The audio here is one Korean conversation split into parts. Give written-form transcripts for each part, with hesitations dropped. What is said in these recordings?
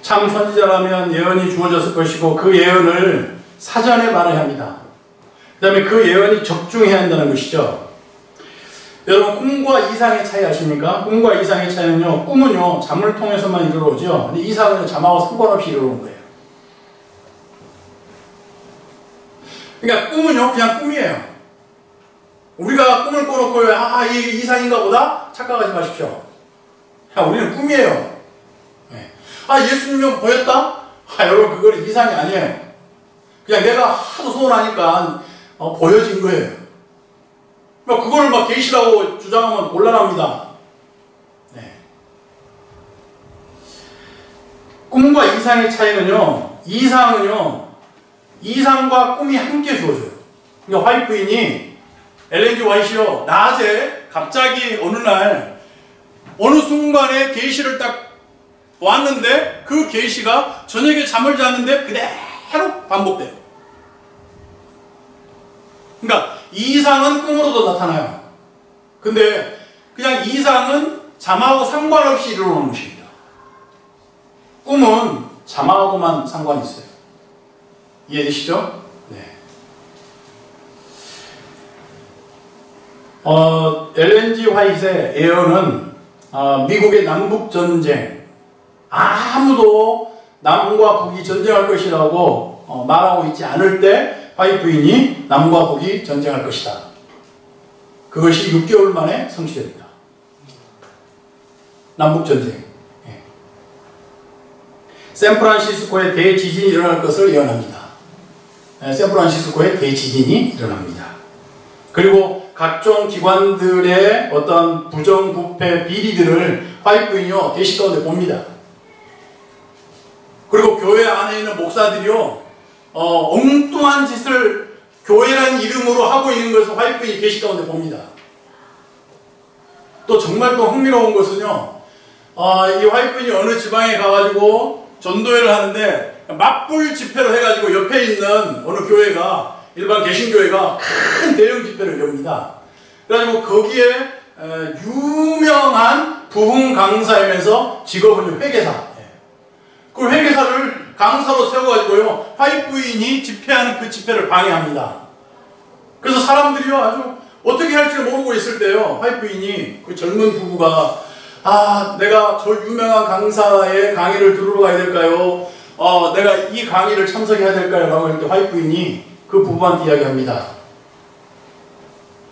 참 선지자라면 예언이 주어졌을 것이고 그 예언을 사전에 말해야 합니다. 그 다음에 그 예언이 적중해야 한다는 것이죠. 여러분 꿈과 이상의 차이 아십니까? 꿈과 이상의 차이는요, 꿈은요 잠을 통해서만 이루어지죠. 근데 이상은 잠하고 상관없이 이루어지는 거예요. 그러니까 꿈은요 그냥 꿈이에요. 우리가 꿈을 꿔놓고 이게 이상인가 보다 착각하지 마십시오. 우리는 꿈이에요. 예수님이 보였다? 여러분 그거는 이상이 아니에요. 그냥 내가 하도 소원하니까 보여진 거예요. 그거를 막 계시라고 주장하면 곤란합니다. 꿈과 이상의 차이는요, 이상과 꿈이 함께 주어져요. 그러니까 화이트 부인이 엘렌 G 화이트요, 낮에 갑자기 어느 날 어느 순간에 계시를 딱 왔는데 그 계시가 저녁에 잠을 잤는데 그대로 반복돼요. 그러니까 이상은 꿈으로도 나타나요. 근데 그냥 이상은 잠하고 상관없이 이루어지는 것입니다. 꿈은 잠하고만 상관이 있어요. 이해되시죠? 네. 엘렌 G 화이트의 예언은 미국의 남북전쟁, 아무도 남과 북이 전쟁할 것이라고 말하고 있지 않을 때 화이트 부인이 남과 북이 전쟁할 것이다. 그것이 6개월 만에 성취됩니다. 남북전쟁. 샌프란시스코에 대지진이 일어날 것을 예언합니다. 샌프란시스코에 대지진이 일어납니다. 그리고 각종 기관들의 어떤 부정부패 비리들을 화이트 부인이요 계시 가운데 봅니다. 그리고 교회 안에 있는 목사들이요 엉뚱한 짓을 교회라는 이름으로 하고 있는 것을 화이트 부인이 계시 가운데 봅니다. 또 정말 또 흥미로운 것은요, 이 화이트 부인이 어느 지방에 가가지고 전도회를 하는데 맞불 집회로 해가지고 옆에 있는 어느 교회가, 일반 개신교회가 큰 대형 집회를 엽니다. 그래가지고 거기에 유명한 부흥 강사이면서 직업은 회계사. 그 회계사를 강사로 세워가지고요, 화이트 부인이 집회하는 그 집회를 방해합니다. 그래서 사람들이요, 아주 어떻게 할지 모르고 있을 때요, 화이트 부인이 그 젊은 부부가 내가 저 유명한 강사의 강의를 들으러 가야 될까요? 내가 이 강의를 참석해야 될까요? 라고 할 때 화이트 부인이 그 부부한테 이야기합니다.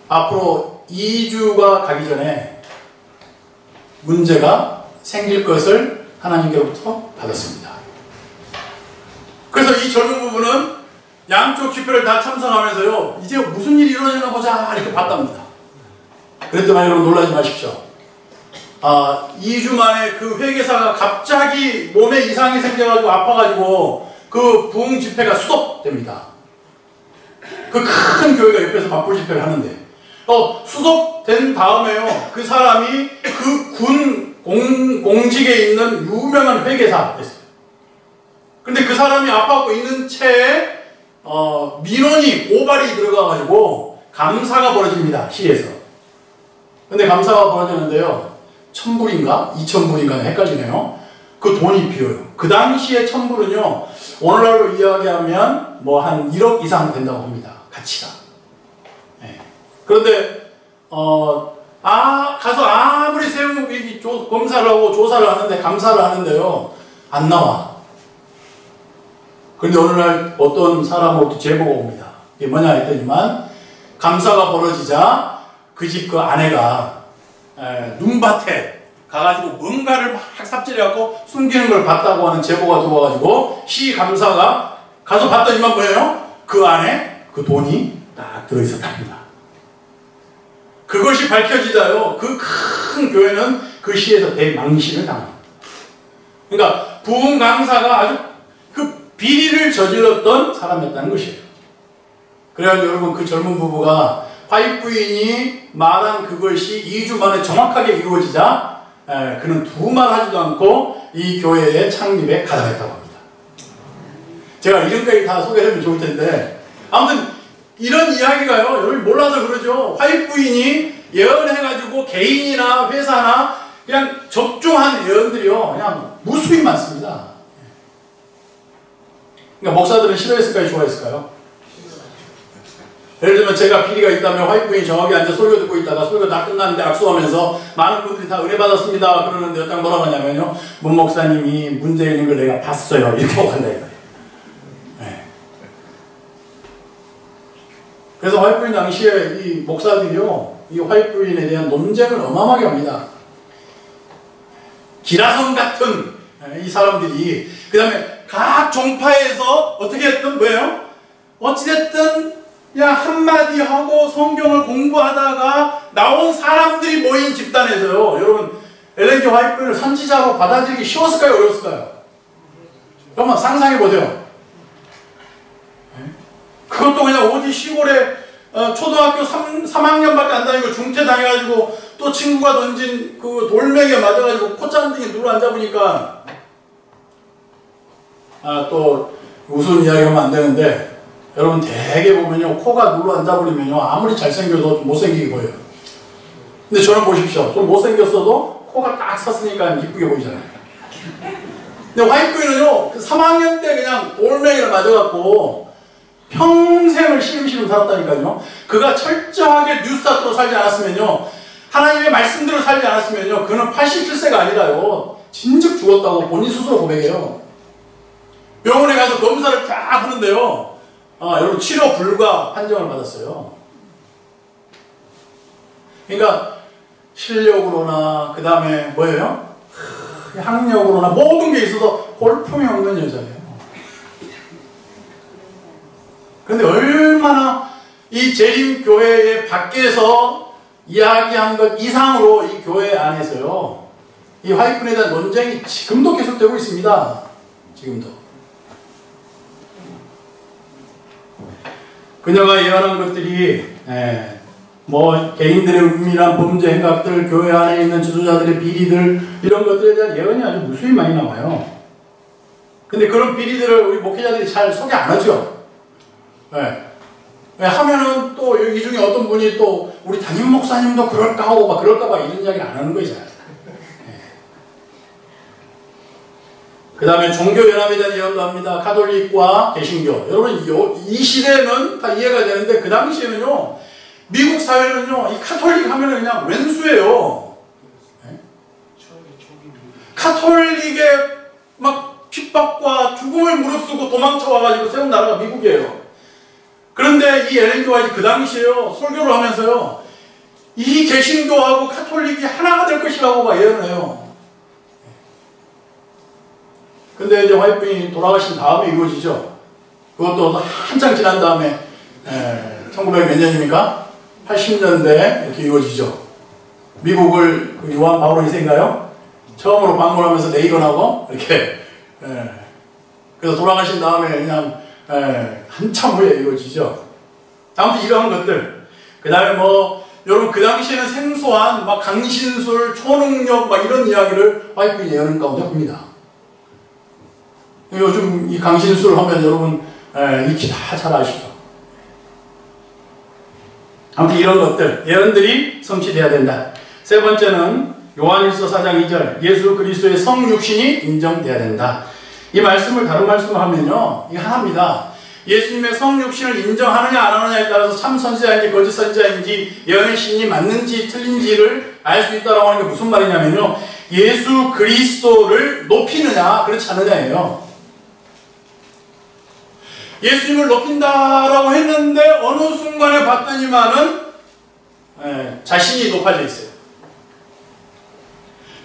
앞으로 2주가 가기 전에 문제가 생길 것을 하나님께로부터 받았습니다. 그래서 이 젊은 부부는 양쪽 집회를 다 참석하면서요, 이제 무슨 일이 일어나나 보자 이렇게 봤답니다. 그랬더니 여러분 놀라지 마십시오. 2주 만에 그 회계사가 갑자기 몸에 이상이 생겨가지고 아파가지고 그 부흥 집회가 수독됩니다. 그 큰 교회가 옆에서 맞불 집회를 하는데 수독된 다음에요, 그 사람이 그 군 공직에 있는 유명한 회계사였어요. 근데 그 사람이 아파하고 있는 채에 민원이 고발이 들어가가지고 감사가 벌어집니다. 시에서. 근데 감사가 벌어지는데요, 1000불인가 2000불인가 헷갈리네요. 그 돈이 비어요. 그 당시에 1000불은요 오늘날로 이야기하면 뭐 한 1억 이상 된다고 합니다. 가치가. 네. 그런데 가서 아무리 세우기 검사를 하고 조사를 하는데, 감사를 하는데요, 안 나와. 그런데 어느 날 어떤 사람으로부터 제보가 옵니다. 이게 뭐냐 했더니만, 감사가 벌어지자 그 집 그 아내가 눈밭에 가가지고 뭔가를 막 삽질해갖고 숨기는 걸 봤다고 하는 제보가 들어와가지고 시 감사가 가서 봤더니만 뭐예요? 그 안에 그 돈이 딱 들어있었답니다. 그것이 밝혀지자요, 그 큰 교회는 그 시에서 대망신을 당합니다. 그러니까 부흥 강사가 아주 그 비리를 저질렀던 사람이었다는 것이에요. 그래가지고 여러분, 그 젊은 부부가 화이트 부인이 말한 그것이 2주 만에 정확하게 이루어지자 그는 두말 하지도 않고 이 교회의 창립에 가담했다고 합니다. 제가 이름까지 다 소개하면 좋을 텐데, 아무튼 이런 이야기가요, 여러분 몰라서 그러죠. 화이트 부인이 예언해가지고 개인이나 회사나 그냥 적중한 예언들이요, 그냥 무수히 많습니다. 그러니까 목사들은 싫어했을까요? 좋아했을까요? 예를 들면 제가 비리가 있다면 화이트부인이 정확히 앉아 설교 듣고 있다가 설교 다 끝났는데 악수하면서 많은 분들이 다 은혜 받았습니다 그러는데 딱 뭐라고 하냐면요, 문 목사님이 문제 있는 걸 내가 봤어요 이렇게 하고 간다 이거예요. 네. 그래서 화이트부인 당시에 이 목사들이요, 이 화이트부인에 대한 논쟁을 어마어마하게 합니다. 기라성 같은 이 사람들이 그 다음에 각 종파에서 어떻게 했든 뭐예요? 어찌됐든 그냥 한마디 하고 성경을 공부하다가 나온 사람들이 모인 집단에서요, 여러분 엘렌 G 화이트를 선지자로 받아들이기 쉬웠을까요? 어려웠을까요? 한번 상상해보세요. 그것도 그냥 어디 시골에 초등학교 3학년밖에 안 다니고 중퇴 당해가지고 또 친구가 던진 그 돌멩이에 맞아가지고 콧잔등에 눌러 앉아보니까 또 우스운 이야기 하면 안 되는데, 여러분 대개 보면요 코가 눌러 앉아버리면요 아무리 잘생겨도 좀 못생기게 보여요. 근데 저는 보십시오, 좀 못생겼어도 코가 딱 섰으니까 이쁘게 보이잖아요. 근데 화이트부인은요 그 3학년 때 그냥 돌멩이를 맞아갖고 평생을 시름시름 살았다니까요. 그가 철저하게 뉴스타트로 살지 않았으면요, 하나님의 말씀대로 살지 않았으면요, 그는 87세가 아니라요 진즉 죽었다고 본인 스스로 고백해요. 병원에 가서 검사를 쫙 하는데요, 여러분 치료 불가 판정을 받았어요. 그러니까 실력으로나 그 다음에 뭐예요? 학력으로나 모든 게 있어서 볼품이 없는 여자예요. 그런데 얼마나 이 재림교회의 밖에서 이야기한 것 이상으로 이 교회 안에서요 이 화이트부인에 대한 논쟁이 지금도 계속되고 있습니다. 지금도. 그녀가 예언한 것들이 뭐 개인들의 은밀한 범죄 행각들, 교회 안에 있는 지도자들의 비리들, 이런 것들에 대한 예언이 아주 무수히 많이 나와요. 근데 그런 비리들을 우리 목회자들이 잘 소개 안 하죠. 하면은 또 이 중에 어떤 분이 또 우리 담임 목사님도 그럴까 하고 막 그럴까봐 이런 이야기를 안 하는 거잖아요. 그 다음에 종교연합에 대한 예언도 합니다. 가톨릭과 개신교. 여러분 이 시대는 다 이해가 되는데 그 당시에는요 미국 사회는요 이 카톨릭 하면은 그냥 왼수예요. 카톨릭에 막 핍박과 죽음을 무릅쓰고 도망쳐 와가지고 세운 나라가 미국이에요. 그런데 이 엘렌 G 화이트 그 당시에요 설교를 하면서요 이 개신교하고 카톨릭이 하나가 될 것이라고 막 예언을 해요. 근데 이제 화이트부인이 돌아가신 다음에 이루어지죠. 그것도 한창 지난 다음에 1900 몇 년입니까? 80년대에 이렇게 이루어지죠. 미국을 그 요한 바오로 2세인가요? 처음으로 방문하면서 레이건하고 이렇게 그래서 돌아가신 다음에 그냥 한참 후에 이루어지죠. 아무튼 이러한 것들, 그 다음에 뭐 여러분 그 당시에는 생소한 막 강신술, 초능력 막 이런 이야기를 화이트부인이 예언 가운데 봅니다. 요즘 이 강신술 하면 여러분 익히 다 잘 아시죠. 아무튼 이런 것들, 예언들이 성취돼야 된다. 세 번째는 요한일서 4장 2절, 예수 그리스도의 성육신이 인정돼야 된다. 이 말씀을 다른 말씀을 하면요 이게 하나입니다. 예수님의 성육신을 인정하느냐 안 하느냐에 따라서 참 선지자인지 거짓 선지자인지 예언의 신이 맞는지 틀린지를 알 수 있다라고 하는 게 무슨 말이냐면요, 예수 그리스도를 높이느냐 그렇지 않느냐예요. 예수님을 높인다라고 했는데 어느 순간에 봤더니만은 자신이 높아져 있어요.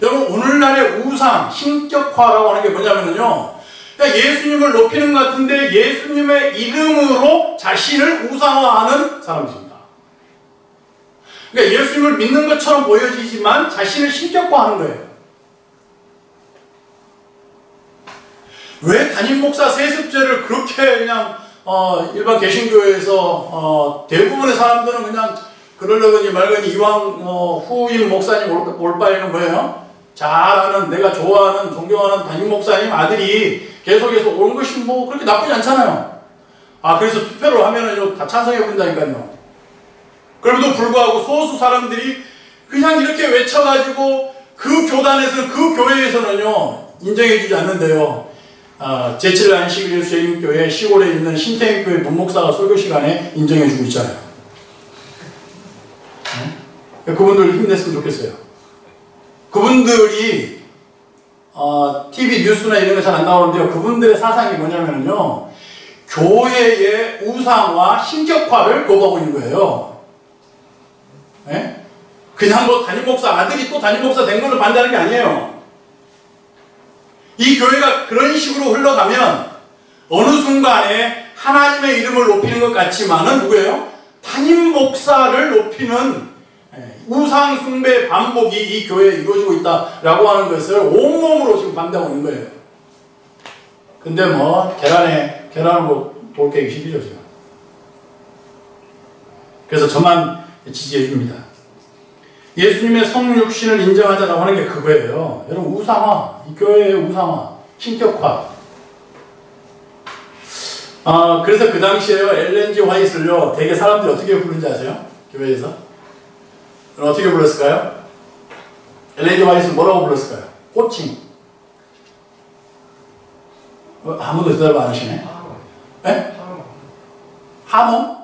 여러분 오늘날의 우상, 신격화라고 하는 게 뭐냐면요, 그러니까 예수님을 높이는 것 같은데 예수님의 이름으로 자신을 우상화하는 사람들입니다. 그러니까 예수님을 믿는 것처럼 보여지지만 자신을 신격화하는 거예요. 왜 담임 목사 세습죄를 그렇게 그냥 일반 개신교회에서 대부분의 사람들은 그냥 그러려더니 말거니 이왕 후임 목사님 올 바에는 뭐예요? 잘하는, 내가 좋아하는, 존경하는 담임 목사님 아들이 계속해서 오는 것이 뭐 그렇게 나쁘지 않잖아요. 그래서 투표를 하면은 다 찬성해 본다니까요. 그럼에도 불구하고 소수 사람들이 그냥 이렇게 외쳐가지고 그 교단에서는, 그 교회에서는요 인정해 주지 않는데요, 제7일 안식일 예수 재림교회 시골에 있는 신태임교회 문목사가 설교 시간에 인정해주고 있잖아요. 그분들 힘냈으면 좋겠어요. 그분들이 TV 뉴스나 이런 거 잘 안 나오는데요. 그분들의 사상이 뭐냐면요, 교회의 우상화, 신격화를 거부하고 있는 거예요. 네? 그냥 뭐 담임 목사 아들이 또 담임 목사 된 걸로 반대하는 게 아니에요. 이 교회가 그런 식으로 흘러가면 어느 순간에 하나님의 이름을 높이는 것 같지만은 누구예요? 담임 목사를 높이는 우상 숭배 반복이 이 교회에 이루어지고 있다라고 하는 것을 온몸으로 지금 반대하고 있는 거예요. 근데 뭐 계란으로 돌 깨기 쉽이죠 지금. 그래서 저만 지지해 줍니다. 예수님의 성육신을 인정하자라고 하는 게 그거예요. 여러분, 우상화, 이 교회의 우상화, 신격화. 그래서 그 당시에요, 엘렌 G 화이트를요, 되게 사람들이 어떻게 부르는지 아세요? 교회에서? 어떻게 불렀을까요? 엘렌 G 화이트를 뭐라고 불렀을까요? 호칭. 아무도 대답 안 하시네. 네? 하몬?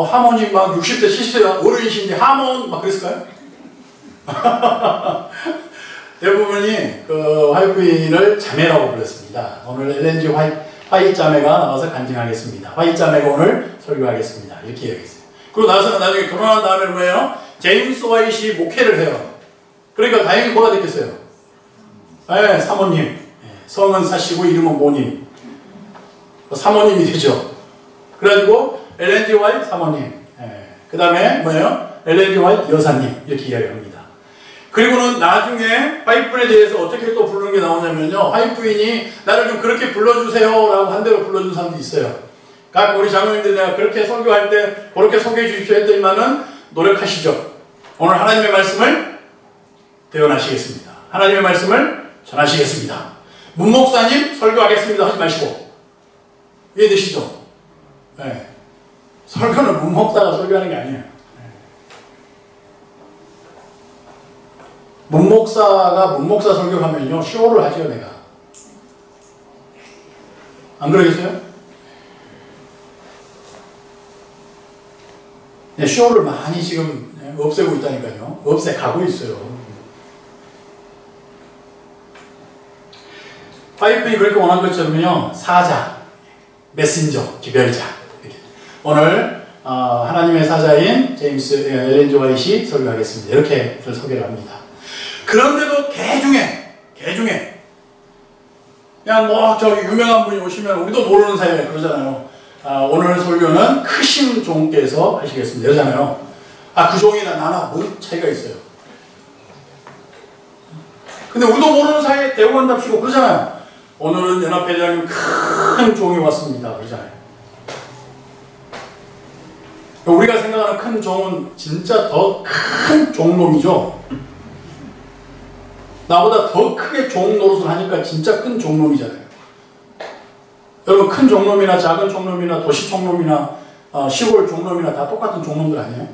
하몬이 막 60대, 70대 어른이신데 하몬 막 그랬을까요? 대부분이 그 화이트부인을 자매라고 불렀습니다. 오늘 엘렌 G 화이트 자매가 나와서 간증하겠습니다. 화이트 자매가 오늘 설교하겠습니다. 이렇게 이야기했어요. 그리고 나중에 결혼한 다음에 뭐예요? 제임스 화이트이 목회를 해요. 그러니까 다행히 뭐가 됐겠어요? 네, 사모님. 성은 사시고 이름은 모님. 사모님이 되죠. 그래가지고 엘렌 G 화이트 사모님, 그 다음에 뭐예요? 엘렌 G 화이트 여사님, 이렇게 이야기합니다. 그리고는 나중에 화이트부인에 대해서 어떻게 또 부르는 게 나오냐면요, 화이트부인이 나를 좀 그렇게 불러주세요 라고 한 대로 불러준 사람도 있어요. 각 우리 장로님들 내가 그렇게 설교할 때 그렇게 소개해 주십시오 했더니만은 노력하시죠. 오늘 하나님의 말씀을 대언하시겠습니다. 하나님의 말씀을 전하시겠습니다. 문목사님 설교하겠습니다 하지 마시고. 이해되시죠? 네. 설교는 문목사가 설교하는 게 아니에요. 문목사가 문목사 설교하면요, 쇼를 하죠, 내가. 안 그러겠어요? 네, 쇼를 많이 지금 없애고 있다니까요. 없애가고 있어요. 화이트부인이 그렇게 원한 것처럼요, 사자, 메신저, 기별자. 이렇게. 오늘 하나님의 사자인 엘렌 G 화이트이 설교하겠습니다. 이렇게 소개를 합니다. 그런데도 개중에 그냥 뭐 저기 유명한 분이 오시면 우리도 모르는 사이에 그러잖아요. 오늘 설교는 크신 종께서 하시겠습니다. 이러잖아요. 그 종이나 나나 뭐 차이가 있어요. 근데 우리도 모르는 사이에 대우한답시고 그러잖아요. 오늘은 연합회장님 큰 종이 왔습니다. 그러잖아요. 우리가 생각하는 큰 종은 진짜 더 큰 종놈이죠. 나보다 더 크게 종 노릇을 하니까 진짜 큰 종놈이잖아요. 여러분, 큰 종놈이나 작은 종놈이나 도시 종놈이나 시골 종놈이나 다 똑같은 종놈들 아니에요?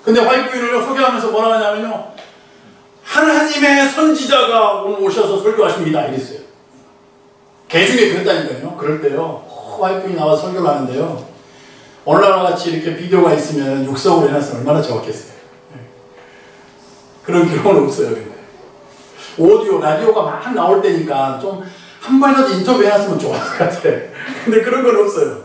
근데 화이트부인을 소개하면서 뭐라 하냐면요, 하나님의 선지자가 오늘 오셔서 설교하십니다. 이랬어요. 개중에 그랬다니까요. 그럴 때요, 화이트부인이 나와서 설교를 하는데요, 오늘날과 같이 이렇게 비디오가 있으면 육성으로 해놨으면 얼마나 좋았겠어요. 그런 경우는 없어요. 근데 오디오, 라디오가 막 나올 때니까 좀 한 번이라도 인터뷰 해놨으면 좋았을 것 같아요. 근데 그런 건 없어요.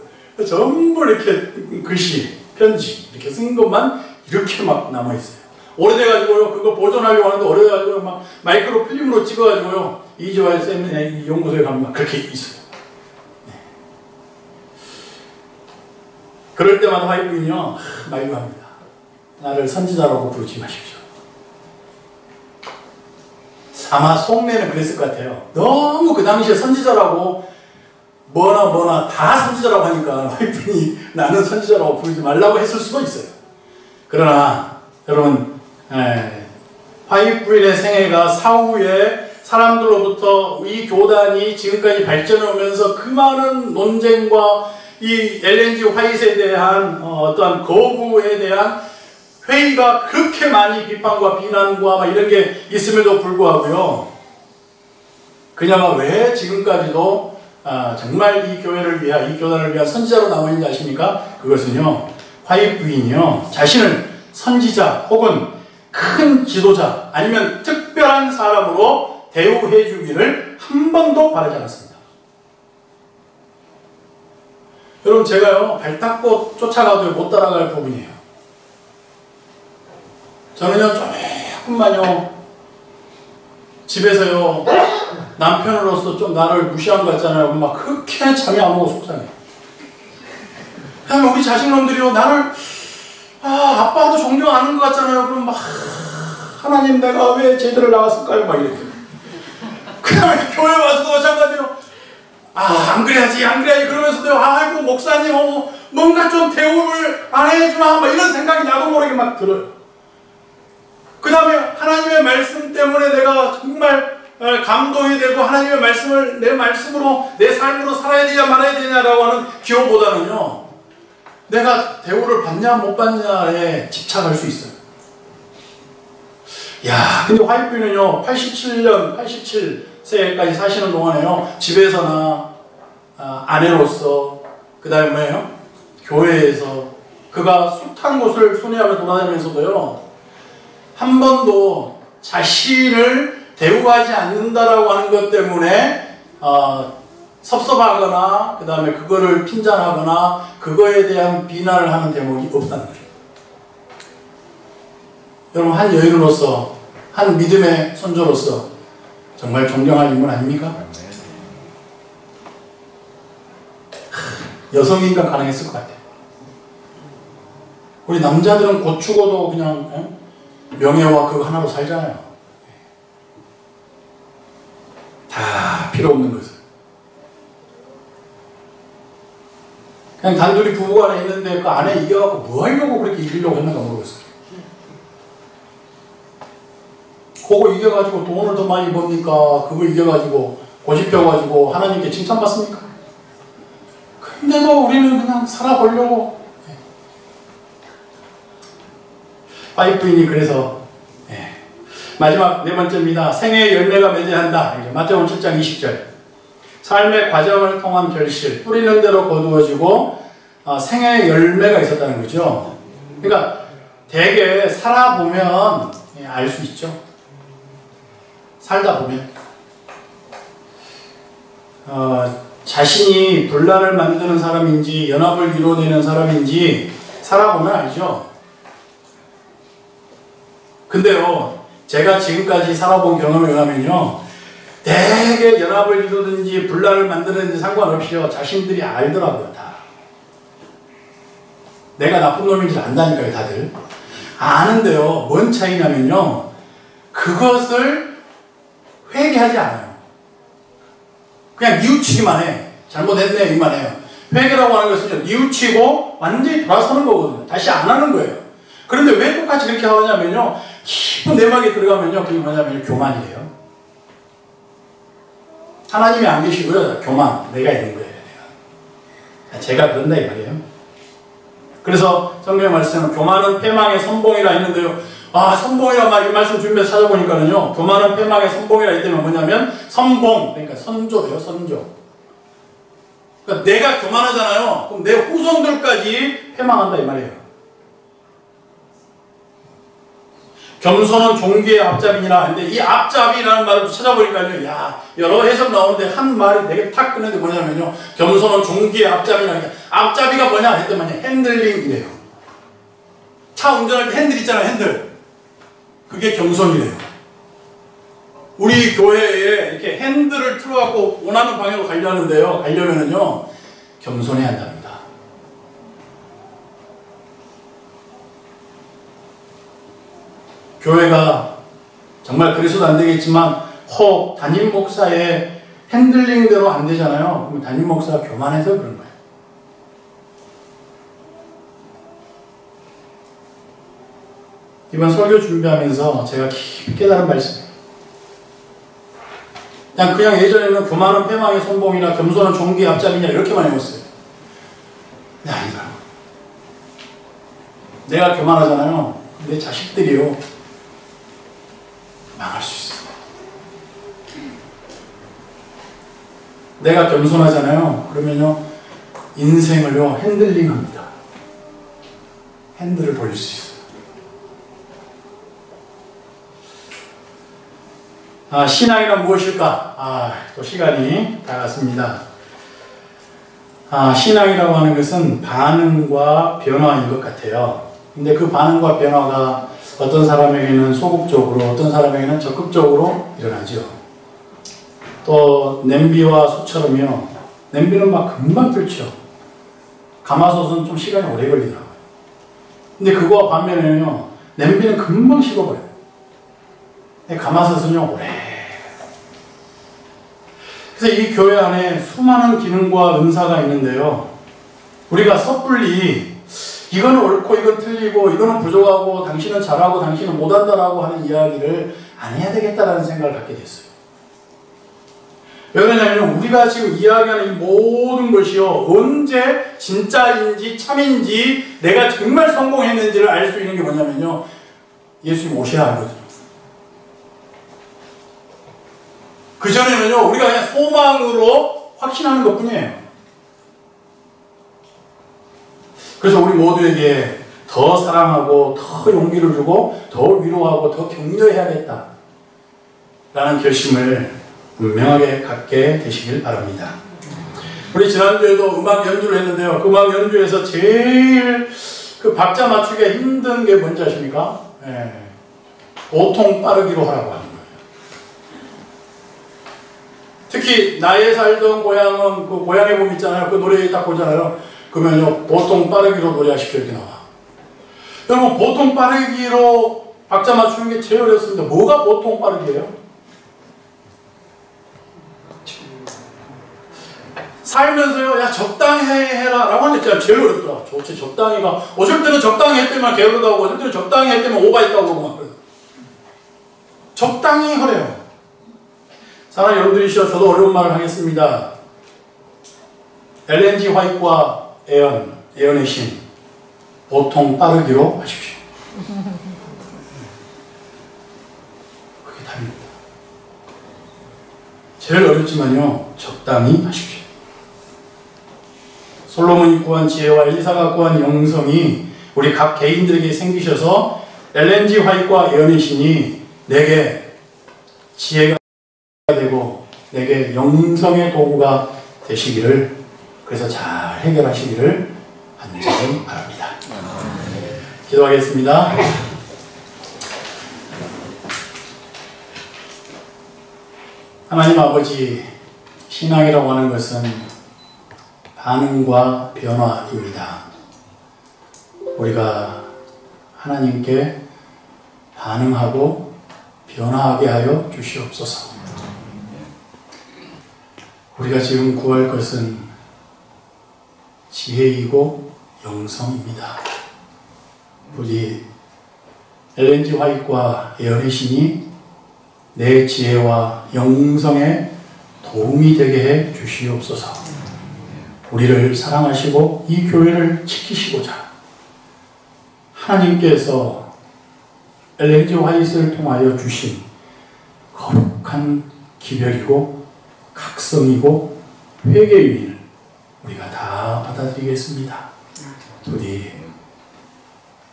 전부 이렇게 글씨, 편지 이렇게 쓴 것만 이렇게 막 남아있어요. 오래돼가지고요, 그거 보존하려고 하는데 오래돼가지고 막 마이크로 필름으로 찍어가지고요, 이지화의 쌤 연구소에 가면 막 그렇게 있어요. 네. 그럴 때마다 화이트부인이요, 말도합니다. 나를 선지자라고 부르지 마십시오. 아마 속내는 그랬을 것 같아요. 너무 그 당시에 선지자라고 뭐나 다 선지자라고 하니까 화이트부인이 나는 선지자라고 부르지 말라고 했을 수도 있어요. 그러나 여러분, 화이트부인의 생애가 사후에 사람들로부터 이 교단이 지금까지 발전해 오면서 그 많은 논쟁과 이 엘렌 G 화이트에 대한 어떠한 거부에 대한 회의가 그렇게 많이 비판과 비난과 막 이런 게 있음에도 불구하고요. 그녀가 왜 지금까지도 정말 이 교회를 위한, 이 교단을 위한 선지자로 남아있는지 아십니까? 그것은요, 화이트 부인이요, 자신을 선지자 혹은 큰 지도자 아니면 특별한 사람으로 대우해 주기를 한 번도 바라지 않았습니다. 여러분, 제가요, 발 닦고 쫓아가도 못 따라갈 부분이에요. 저는요, 조금만요, 집에서요, 남편으로서 좀 나를 무시한 것 같잖아요. 막 그렇게 잠이 안 오고 속상해. 그다음에 우리 자식놈들이요, 나를, 아빠도 존경하는 것 같잖아요. 그럼 막, 하나님 내가 왜 제대로 나왔을까요? 막 이렇게. 그 다음에 교회 와서도 마찬가지로, 안 그래야지, 안 그래야지. 그러면서도, 아이고, 목사님, 뭔가 좀 대우를 안 해주나? 막 이런 생각이 나도 모르게 막 들어요. 그 다음에 하나님의 말씀 때문에 내가 정말 감동이 되고 하나님의 말씀을 내 말씀으로 내 삶으로 살아야 되냐 말아야 되냐라고 하는 기호보다는요, 내가 대우를 받냐 못 받냐에 집착할 수 있어요. 야, 근데 화이트부인은요 87년 87세까지 사시는 동안에요, 집에서나 아내로서, 그 다음에 뭐예요? 교회에서 그가 숱한 곳을 순회하며 돌아다니면서도요, 한 번도 자신을 대우하지 않는다라고 하는 것 때문에 섭섭하거나 그 다음에 그거를 핀잔하거나 그거에 대한 비난을 하는 대목이 없다는 거죠. 여러분, 한 여인으로서, 한 믿음의 선조로서 정말 존경할 인물 아닙니까? 여성인간 가능했을 것 같아요. 우리 남자들은 곧 죽어도 그냥 명예와 그거 하나로 살잖아요. 다 필요 없는 것을. 그냥 단둘이 부부간에 있는데 그 아내 이겨갖고 뭐 하려고 그렇게 이기려고 했는가 모르겠어요. 그거 이겨가지고 돈을 더 많이 버니까 그거 이겨가지고 고집펴가지고 하나님께 칭찬받습니까? 근데도 우리는 그냥 살아보려고. 화이트부인이 그래서 마지막 네 번째입니다. 생애의 열매가 맺어야 한다. 마태복음 7장 20절. 삶의 과정을 통한 결실, 뿌리는 대로 거두어지고 생애의 열매가 있었다는 거죠. 그러니까 되게 살아보면 알 수 있죠. 살다 보면 자신이 분란을 만드는 사람인지 연합을 이루어내는 사람인지 살아보면 알죠. 근데요, 제가 지금까지 살아본 경험에 의하면요, 되게 연합을 이루든지 분란을 만드는지 상관없이요, 자신들이 알더라고요. 다 내가 나쁜 놈인지 안다니까요. 다들 아는데요, 뭔 차이냐면요, 그것을 회개하지 않아요. 그냥 뉘우치기만 해. 잘못했네 이만 해요. 회개라고 하는 것은요, 뉘우치고 완전히 돌아서는 거거든요. 다시 안 하는 거예요. 그런데 왜 똑같이 그렇게 하냐면요, 깊은 내막에 들어가면요, 그게 뭐냐면 교만이에요. 하나님이 안 계시고요, 교만, 내가 있는 거예요. 제가 그런다 이 말이에요. 그래서 성경의 말씀은 교만은 패망의 선봉이라 했는데요, 선봉이라 막 이 말씀 준비해서 찾아보니까는요, 교만은 패망의 선봉이라 했다면 뭐냐면 선봉, 그러니까 선조예요. 선조. 그러니까 내가 교만하잖아요. 그럼 내 후손들까지 패망한다 이 말이에요. 겸손은 종기의 앞잡이니라. 근데 이 앞잡이라는 말을 찾아보니까요, 야, 여러 해석 나오는데 한 말이 되게 탁 끄는데 뭐냐면요, 겸손은 종기의 앞잡이니라. 앞잡이가 뭐냐 했더니 핸들링이래요. 차 운전할 때 핸들 있잖아요, 핸들. 그게 겸손이래요. 우리 교회에 이렇게 핸들을 틀어갖고 원하는 방향으로 가려는데요, 가려면은요, 겸손해야 한답니다. 교회가 정말 그래서도 안 되겠지만 혹 담임 목사의 핸들링대로 안 되잖아요. 그럼 담임 목사가 교만해서 그런 거예요. 이번 설교 준비하면서 제가 깊이 깨달은 말씀이에요. 그냥 예전에는 교만은 패망의 선봉이나 겸손은 종기의 앞잡이냐 이렇게만 해봤어요. 근데 아니더라고요. 내가 교만하잖아요. 내 자식들이요 망할 수 있어요. 내가 겸손하잖아요. 그러면요 인생을요 핸들링합니다. 핸들을 돌릴 수 있어요. 신앙이란 무엇일까? 또 시간이 다 갔습니다. 신앙이라고 하는 것은 반응과 변화인 것 같아요. 근데 그 반응과 변화가 어떤 사람에게는 소극적으로, 어떤 사람에게는 적극적으로 일어나죠. 또 냄비와 숯처럼요. 냄비는 막 금방 끓죠. 가마솥은 좀 시간이 오래 걸리더라고요. 근데 그거와 반면에는요. 냄비는 금방 식어버려요. 가마솥은요 오래. 그래서 이 교회 안에 수많은 기능과 은사가 있는데요. 우리가 섣불리 이거는 옳고 이건 틀리고 이거는 부족하고 당신은 잘하고 당신은 못한다라고 하는 이야기를 안 해야 되겠다라는 생각을 갖게 됐어요. 왜 그러냐면 우리가 지금 이야기하는 이 모든 것이요 언제 진짜인지 참인지 내가 정말 성공했는지를 알 수 있는 게 뭐냐면요 예수님 오셔야 하거든요. 그전에는요 우리가 그냥 소망으로 확신하는 것 뿐이에요. 그래서 우리 모두에게 더 사랑하고 더 용기를 주고 더 위로하고 더 격려해야겠다 라는 결심을 분명하게 갖게 되시길 바랍니다. 우리 지난주에도 음악 연주를 했는데요. 그 음악 연주에서 제일 그 박자 맞추기가 힘든 게 뭔지 아십니까? 보통 빠르기로 하라고 하는 거예요. 특히 나의 살던 고향은 그 고향의 봄 있잖아요. 그 노래 딱 보잖아요. 그러면요 보통 빠르기로 노래하십시오 이렇게 나와. 여러분 보통 빠르기로 박자 맞추는 게 제일 어렵습니다. 뭐가 보통 빠르기예요? 살면서요 야 적당히 해라 라고 하는 게 제일 어렵더라. 좋지 적당히가 어쩔 때는 적당히 했더니만 게으르다고 어쩔 때는 적당히 했더니만 오바했다고 그러고 막 그래요. 적당히 하래요. 사랑하는 여러분들이시여 저도 어려운 말을 하겠습니다. 엘렌 G 화이트와 예언의 신 보통 빠르기로 하십시오. 그게 답입니다. 제일 어렵지만요 적당히 하십시오. 솔로몬이 구한 지혜와 엘리사가 구한 영성이 우리 각 개인들에게 생기셔서 엘렌 G 화이트와 예언의 신이 내게 지혜가 되고 내게 영성의 도구가 되시기를 그래서 잘 해결하시기를 간절히 바랍니다. 기도하겠습니다. 하나님 아버지 신앙이라고 하는 것은 반응과 변화입니다. 우리가 하나님께 반응하고 변화하게 하여 주시옵소서. 우리가 지금 구할 것은 지혜이고 영성입니다. 부디 엘렌 G 화이트와 예언의 신이 내 지혜와 영성에 도움이 되게 해 주시옵소서. 우리를 사랑하시고 이 교회를 지키시고자 하나님께서 엘렌 G 화이트를 통하여 주신 거룩한 기별이고 각성이고 회개의 의를 우리가 다 받아들이겠습니다. 부디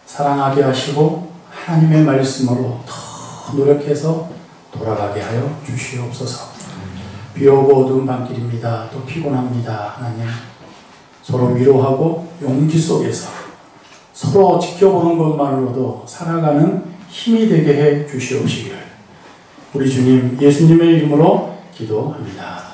사랑하게 하시고 하나님의 말씀으로 더 노력해서 돌아가게 하여 주시옵소서. 비 오고 어두운 밤길입니다. 또 피곤합니다. 하나님 서로 위로하고 용기 속에서 서로 지켜보는 것만으로도 살아가는 힘이 되게 해 주시옵시기를 우리 주님 예수님의 이름으로 기도합니다.